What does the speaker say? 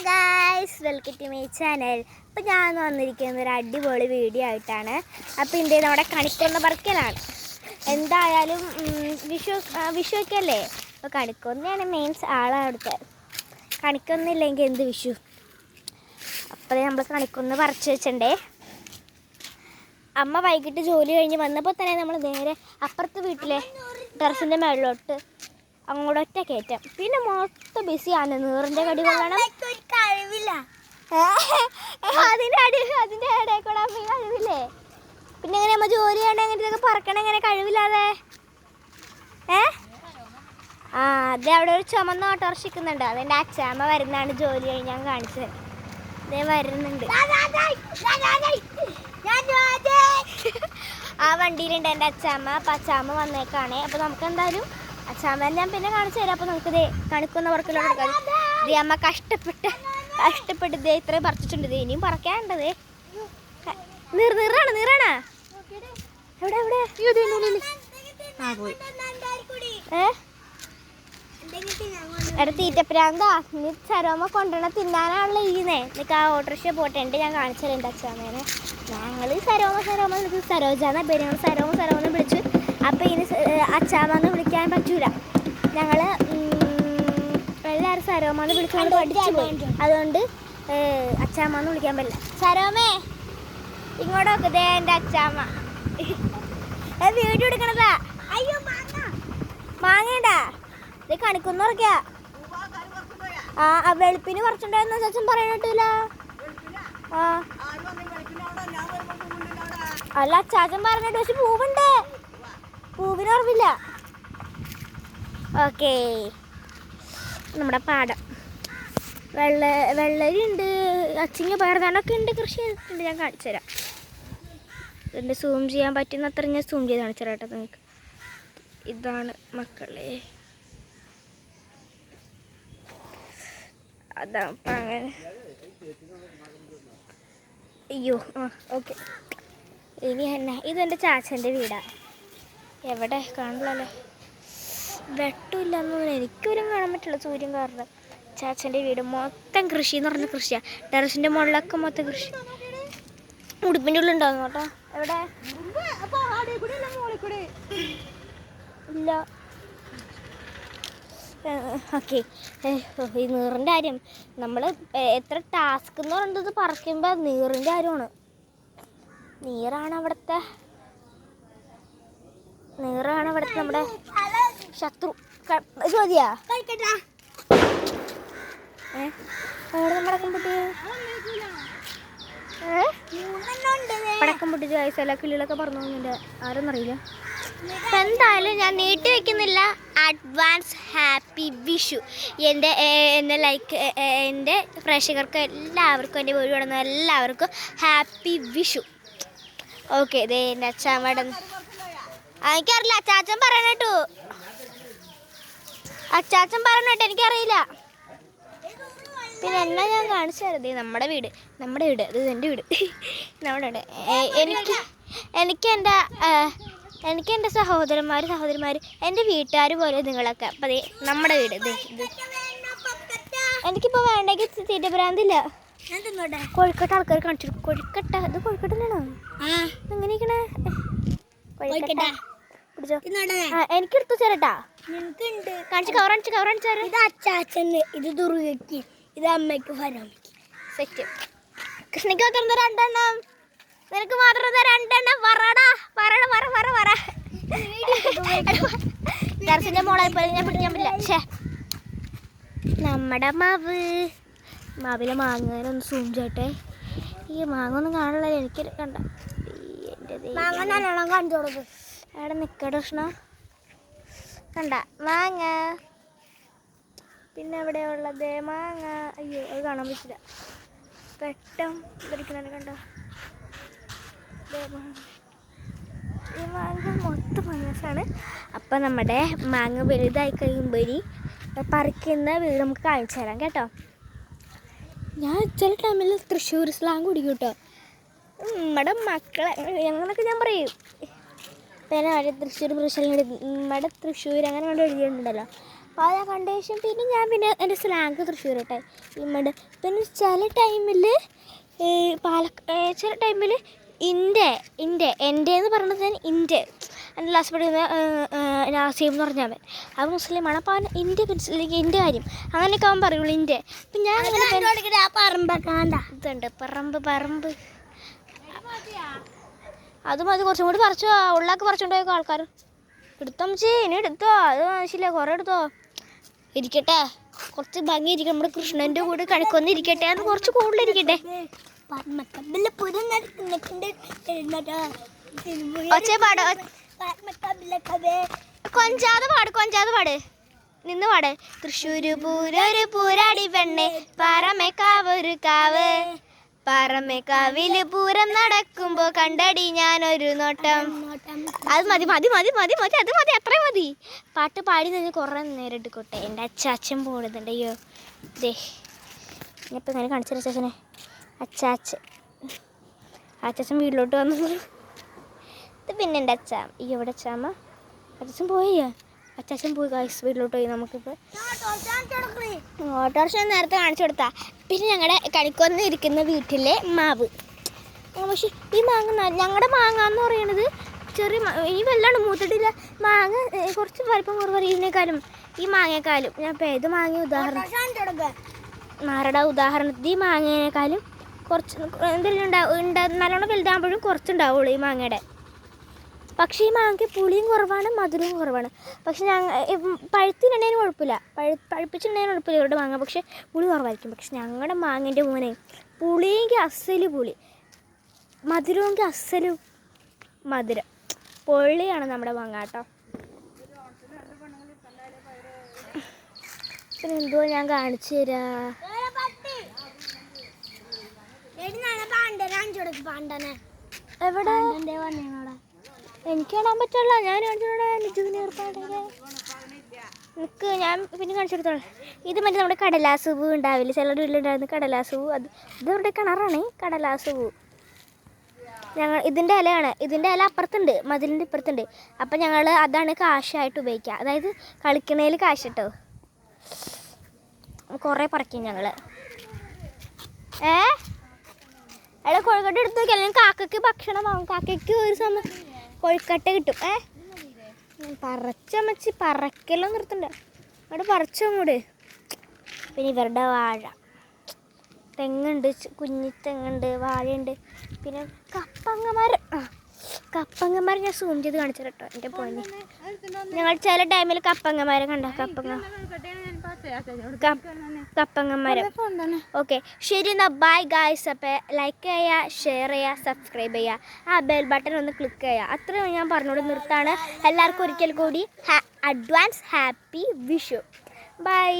Guys, welcome to my channel. അപ്പോൾ ഞാൻ വന്നിരിക്കുന്നത് ഒരു അടിപൊളി വീഡിയോ ആയിട്ടാണ്. അപ്പോൾ ഇതിൻ്റെ നമ്മുടെ കണിക്കൊന്ന പറക്കലാണ്. എന്തായാലും വിഷുവൊക്കെ അല്ലേ, അപ്പോൾ കണിക്കൊന്നയാണ് മെയിൻസ് ആളവിടുത്തെ. കണിക്കൊന്നില്ലെങ്കിൽ എന്ത് വിഷു. അപ്പോൾ നമ്മൾ കണിക്കൊന്ന് പറിച്ച് വെച്ചിട്ടുണ്ടേ. അമ്മ വൈകിട്ട് ജോലി കഴിഞ്ഞ് വന്നപ്പോൾ തന്നെ നമ്മൾ നേരെ അപ്പുറത്തെ വീട്ടിലെ ടെറസിൻ്റെ മേളിലോട്ട് അങ്ങോട്ടൊറ്റ കയറ്റം. പിന്നെ മൊത്തം ബിസിയാണ്. നീറിൻ്റെ കടി കൊള്ളണം. അതിൻ്റെ ഇടയിൽ കൂടെ അമ്മ കഴിവില്ലേ. പിന്നെ എങ്ങനെ അമ്മ ജോലി ചെയ്യണേ, അങ്ങനെ ഇതൊക്കെ പറക്കണം എങ്ങനെ കഴിവില്ലാതെ. അതെ, അവിടെ ഒരു ചുമന്ന ഓട്ടോറിക്ഷ അതെൻ്റെ അച്ഛാമ്മ വരുന്നതാണ്. ജോലി കഴിഞ്ഞ് ഞാൻ കാണിച്ചത്. അതേ വരുന്നുണ്ട്. ആ വണ്ടിയിലുണ്ട് എൻ്റെ അച്ഛാമ്മ. അപ്പം അച്ഛാമ്മ വന്നേക്കാണേ. അപ്പോൾ നമുക്ക് എന്തായാലും അച്ഛാമ്മ ഞാൻ പിന്നെ കാണിച്ചു തരാം. അപ്പോൾ നമുക്കിത് കണിക്കുന്ന പറക്കലോട് എടുക്കാം. ഇത് അമ്മ കഷ്ടപ്പെട്ട് ഇതേ ഇത്രയും പറിച്ചിട്ടുണ്ട്. ഇത് ഇനിയും പറക്കാനുണ്ടത്. നീറാണ് എവിടെ പോയി എടാ തീറ്റപ്രാന്താ. ഇനി സരോമ കൊണ്ടുവന്ന തിന്നാനാണല്ലോ ഇരിക്കുന്നേ. എനിക്ക് ആ ഓട്ടോറിക്ഷ പോട്ടെ ഉണ്ട്. ഞാൻ കാണിച്ചു തരാം എൻ്റെ അച്ഛാമ്മേനെ. ഞങ്ങൾ സരോമ സരോജാന്ന പേര്. ഞങ്ങൾ സരോമ വിളിച്ചു. അപ്പോൾ ഇനി അച്ഛാമ്മന്ന് വിളിക്കാൻ പറ്റൂല. ഞങ്ങൾ എല്ലാവരും സരോമാന്ന് വിളിച്ചുകൊണ്ട് പഠിച്ചു പോയി. അതുകൊണ്ട് അച്ഛാമ്മന്ന് വിളിക്കാൻ പറ്റില്ല. സരോമേ ഇങ്ങോട്ടൊക്കെ ദേ എൻ്റെ അച്ഛാമ്മ വീഡിയോ എടുക്കണതാ. അയ്യോ മാങ്ങേണ്ടാ. ഇത് കണിക്കൊന്നും ഉറക്കാ. വെളുപ്പിന് കുറച്ചുണ്ടായിരുന്ന ചാച്ചൻ പറയാനിട്ടില്ല. അല്ല ചാച്ചൻ പറഞ്ഞിട്ട്, പക്ഷെ പൂവുണ്ട്. പൂവിന് ഉറവില്ല. ഓക്കേ, നമ്മുടെ പാടം വെള്ളരി ഉണ്ട്, അച്ചിങ്ങ പയർതാനൊക്കെ ഉണ്ട്. കൃഷി ചെയ്തിട്ടുണ്ട്. ഞാൻ കാണിച്ചു തരാം. ഇതിൻ്റെ സൂം ചെയ്യാൻ പറ്റുന്ന അത്ര ഞാൻ സൂം ചെയ്ത് കാണിച്ചു തരാം കേട്ടോ നിങ്ങൾക്ക്. ഇതാണ് മക്കളെ. അതാ അങ്ങനെ. അയ്യോ ഓക്കെ. ഇനി എന്നാ, ഇതെൻ്റെ ചാച്ചൻ്റെ വീടാണ്. എവിടെ കാണില്ലല്ലോ, വെട്ടമില്ലെന്നൊന്നും എനിക്കൊരും കാണാൻ പറ്റില്ല സൂര്യൻ കാരണം. ചാച്ചൻ്റെ വീട് മൊത്തം കൃഷി എന്ന് പറഞ്ഞ കൃഷിയാണ്. ടെറസിൻ്റെ മുകളിലൊക്കെ മൊത്തം കൃഷി. ഉടുപ്പിൻ്റെ ഉള്ളിലുണ്ടാകുന്നു കേട്ടോ. എവിടെ ഇല്ല. ഓക്കെ, ഈ നീറിൻ്റെ കാര്യം നമ്മൾ എത്ര ടാസ്ക് എന്ന് പറയുന്നത് പറിക്കുമ്പോൾ നീറിൻ്റെ കാര്യമാണ്. നീറാണ് അവിടുത്തെ നമ്മുടെ ശത്രു. ചോദ്യാ പടക്കം പൊട്ടിച്ച് വയസ്സല്ല കിളികളൊക്കെ പറഞ്ഞു പോകുന്നുണ്ട്. ആരെന്നറിയില്ല. അപ്പം എന്തായാലും ഞാൻ നീട്ടി വയ്ക്കുന്നില്ല. Advance happy Vishu. എൻ്റെ പ്രേക്ഷകർക്ക് എല്ലാവർക്കും, എൻ്റെ വീട് കിടന്ന എല്ലാവർക്കും ഹാപ്പി വിഷു. ഓക്കെ, ഇതേ എൻ്റെ അച്ഛാമ്മയുടെ. എനിക്കറിയില്ല, അച്ചാച്ചൻ പറയണേട്ടു. എനിക്കറിയില്ല. പിന്നെ എന്നാ ഞാൻ കാണിച്ചു തരാം. നമ്മുടെ വീട് ഇത് എൻ്റെ വീട്. നമ്മുടെ വീട്. എനിക്ക് എൻ്റെ സഹോദരന്മാർ എൻ്റെ വീട്ടുകാർ പോലെ നിങ്ങളൊക്കെ. അപ്പം അതേ നമ്മുടെ വീട് ഇത്. എനിക്കിപ്പോൾ വേണ്ടെങ്കിൽ തീറ്റപ്രാന്തില്ല. കോഴിക്കോട്ടെ ആൾക്കാർ കാണിച്ചു. കോഴിക്കട്ട ഇത് കോഴിക്കോട്ടല്ലാണോ? എങ്ങനെയൊക്കെ പിടിച്ചോ. എനിക്കെടുത്തു ചേരട്ടാ. കാണിച്ച് കവറണിച്ച്. ഇത് അച്ചാച്ചന്, ഇത് ദുർഗയ്ക്ക്, ഇത് അമ്മയ്ക്ക്, ഫരാമയ്ക്ക്. സെറ്റ്. കൃഷ്ണയ്ക്ക് മാത്രം 2 എണ്ണം, നിനക്ക് മാത്രം 2 എണ്ണം. പറ ടെറസിൻ്റെ മോളെ പോലെ ഞാൻ പിടിക്കാൻ പറ്റില്ല. നമ്മുടെ മാവിലെ മാങ്ങാനൊന്ന് സൂം ചെയ്യട്ടെ. ഈ മാങ്ങ ഒന്നും കാണില്ല. എനിക്ക് കണ്ട അവിടെ നിൽക്കട്ടെ കൃഷ്ണ. കണ്ട മാങ്ങ. പിന്നെ എവിടെ ഉള്ളത് മാങ്ങ? അയ്യോ, അത് കാണാൻ പറ്റില്ല. പെട്ടെന്ന് ധരിക്കണ കണ്ട. ഈ മാങ്ങ മൊത്തം മാങ്ങാസാണ്. അപ്പം നമ്മുടെ മാങ്ങ വലുതായി കഴിയുമ്പോൾ ഇനി പറിക്കുന്ന വീട് നമുക്ക് കാണിച്ചു തരാം കേട്ടോ. ഞാൻ ചില ടൈമിൽ തൃശ്ശൂർ സ്ലാങ് കുടിക്കും കേട്ടോ. നമ്മുടെ മക്കളെ ഞങ്ങളൊക്കെ ഞാൻ പറയും. പിന്നെ തൃശ്ശൂർ നമ്മുടെ തൃശ്ശൂർ അങ്ങനെ കൊണ്ട് എഴുതിയിട്ടുണ്ടല്ലോ. അത് കണ്ട ശേഷം പിന്നെ എൻ്റെ സ്ലാങ് തൃശ്ശൂർ കേട്ടെ ഇമ്മട് പിന്നെ ചില ടൈമിൽ ചില ടൈമിൽ എൻ്റെ എന്ന് പറയുന്നത് ഞാൻ എൻ്റെ ലാസ്റ്റ് പഠിക്കുന്ന നാസിം എന്ന് പറഞ്ഞാൽ അവൻ മുസ്ലിമാണ്. അപ്പോൾ അവൻ എൻ്റെ മനസ്സിലേക്ക് എൻ്റെ കാര്യം അങ്ങനെയൊക്കെ അവൻ പറയുള്ളൂ എൻ്റെ. അപ്പം ഞാൻ ഇതുണ്ട് പറമ്പ് അതും അത് കുറച്ചും കൂടി പറിച്ചോ ഉള്ളാക്ക് പറിച്ചുകൊണ്ടോ ആൾക്കാർ എടുത്തോ ഇനി എടുത്തോ അത് ആവശ്യമില്ല കുറേ എടുത്തോ ഇരിക്കട്ടെ കുറച്ച് ഭംഗി ഇരിക്കട്ടെ നമ്മുടെ കൃഷ്ണൻ്റെ കൂടെ കഴിക്കൊന്നും ഇരിക്കട്ടെ അത് കുറച്ച് കൂടുതലിരിക്കട്ടെ. കൊഞ്ചാതെ പാട് നിന്ന് പാട്. തൃശ്ശൂര് പൂരൊരു പൂരാടി പെണ്ണെ പാറമേക്കാവൊരു കാവ് പാറമേക്കാവില് പൂരം നടക്കുമ്പോ കണ്ടടി ഞാനൊരു നോട്ടം. അത് മതി അത്രയും മതി. പാട്ട് പാടി നിന്ന് കുറേ നേരം എടുക്കട്ടെ. എൻ്റെ അച്ചാച്ചൻ പോണതുണ്ട്. അയ്യോ ദേ ഞാനിപ്പോൾ ഇങ്ങനെ കാണിച്ചു അച്ചാച്ചനെ. അച്ചാച്ചൻ വീട്ടിലോട്ട് വന്നത്. ഇത് പിന്നെ എൻ്റെ അച്ചാമ്മ ഇവിടെ അച്ചാമ്മ അച്ചാച്ചൻ പോയി ഗൈസ് വീട്ടിലോട്ട് പോയി. നമുക്കിപ്പോൾ ഓട്ടോറിക്ഷ നേരത്തെ കാണിച്ചു കൊടുത്താൽ പിന്നെ ഞങ്ങളുടെ കണിക്കൊന്ന് ഇരിക്കുന്ന വീട്ടിലെ മാവ്. പക്ഷേ ഈ മാങ്ങ ഞങ്ങളുടെ മാങ്ങ എന്ന് പറയുന്നത് ചെറിയ ഈ വല്ലാണ്ട് മൂത്തിട്ടില്ല. മാങ്ങ കുറച്ച് വലിപ്പം കുറവ് ഇതിനേക്കാളും ഈ മാങ്ങയെക്കാളും ഞാൻ ഇപ്പോൾ ഏത് മാങ്ങ ഉദാഹരണത്തിൽ ഈ മാങ്ങേനേക്കാളും കുറച്ച് എന്തെങ്കിലും നല്ലോണം വലുതാകുമ്പോഴും കുറച്ചുണ്ടാവുള്ളൂ ഈ മാങ്ങയുടെ. പക്ഷേ ഈ മാങ്ങയ്ക്ക് പുളിയും കുറവാണ് മധുരവും കുറവാണ്. പക്ഷെ പഴുത്തിനുണ്ടെങ്കിലും കുഴപ്പമില്ല, പഴുപ്പിച്ചിട്ടുണ്ടെങ്കിലും കുഴപ്പമില്ല ഇവരുടെ മാങ്ങ. പക്ഷേ പുളി കുറവായിരിക്കും. പക്ഷെ ഞങ്ങളുടെ മാങ്ങേൻ്റെ മോനെ പുളിയെങ്കിൽ അസല് പുളി, മധുരമെങ്കിൽ അസല് മധുരം. പൊള്ളിയാണ് നമ്മുടെ മാങ്ങ കേട്ടോ. പിന്നെ എന്തോ ഞാൻ കാണിച്ചു തരാം. എവിടെ എനിക്ക് കാണാൻ പറ്റില്ല. ഞാൻ നിൽക്ക് ഞാൻ പിന്നെ കാണിച്ചു കൊടുത്തോളാം. ഇത് മറ്റേ നമ്മുടെ കടലാസ് പൂ ഉണ്ടാവില്ല ചിലരുടെ വീട്ടിലുണ്ടായിരുന്ന കടലാസ് പൂ. ഇത് ഇവിടെ കിണറാണ് കടലാസ് പൂ. ഇതിൻ്റെ ഇലയാണ്. ഇതിൻ്റെ ഇല അപ്പുറത്തുണ്ട്, മതിലിൻ്റെ ഇപ്പുറത്തുണ്ട്. അപ്പം ഞങ്ങൾ അതാണ് കാശായിട്ട് ഉപയോഗിക്കുക. അതായത് കളിക്കണേൽ കാശ് കേട്ടോ. കുറേ പറിക്കും ഞങ്ങൾ. എടാ കോഴിക്കട്ട എടുത്ത് നോക്കി അല്ലെങ്കിൽ കാക്കയ്ക്ക് ഭക്ഷണം വാങ്ങും. കാക്കയ്ക്ക് ഒരു സമയം കോഴിക്കട്ട കിട്ടും. പറിച്ചമ്മച്ചി പറക്കെല്ലാം നിർത്തണ്ട അവിടെ പറിച്ചങ്ങോട്. പിന്നെ ഇവരുടെ വാഴ തെങ്ങുണ്ട്, കുഞ്ഞി തെങ്ങുണ്ട്, വാഴയുണ്ട്. പിന്നെ കപ്പങ്ങന്മാർ ഞാൻ സൂം ചെയ്ത് കാണിച്ചു കേട്ടോ എൻ്റെ പോയിന്. ഞങ്ങൾ ചില ടൈമിൽ കപ്പങ്ങന്മാരെ കണ്ട കപ്പങ്ങന്മാരെ. ഓക്കെ ശരി എന്നാൽ ബൈ ഗായ്സ്. അപ്പോൾ ലൈക്ക് ചെയ്യുക, ഷെയർ ചെയ്യുക, സബ്സ്ക്രൈബ് ചെയ്യുക, ആ ബെൽ ബട്ടൺ ഒന്ന് ക്ലിക്ക് ചെയ്യുക. അത്രയും ഞാൻ പറഞ്ഞോട് നിർത്താണ്. എല്ലാവർക്കും ഒരിക്കൽ കൂടി അഡ്വാൻസ് ഹാപ്പി വിഷു. ബൈ.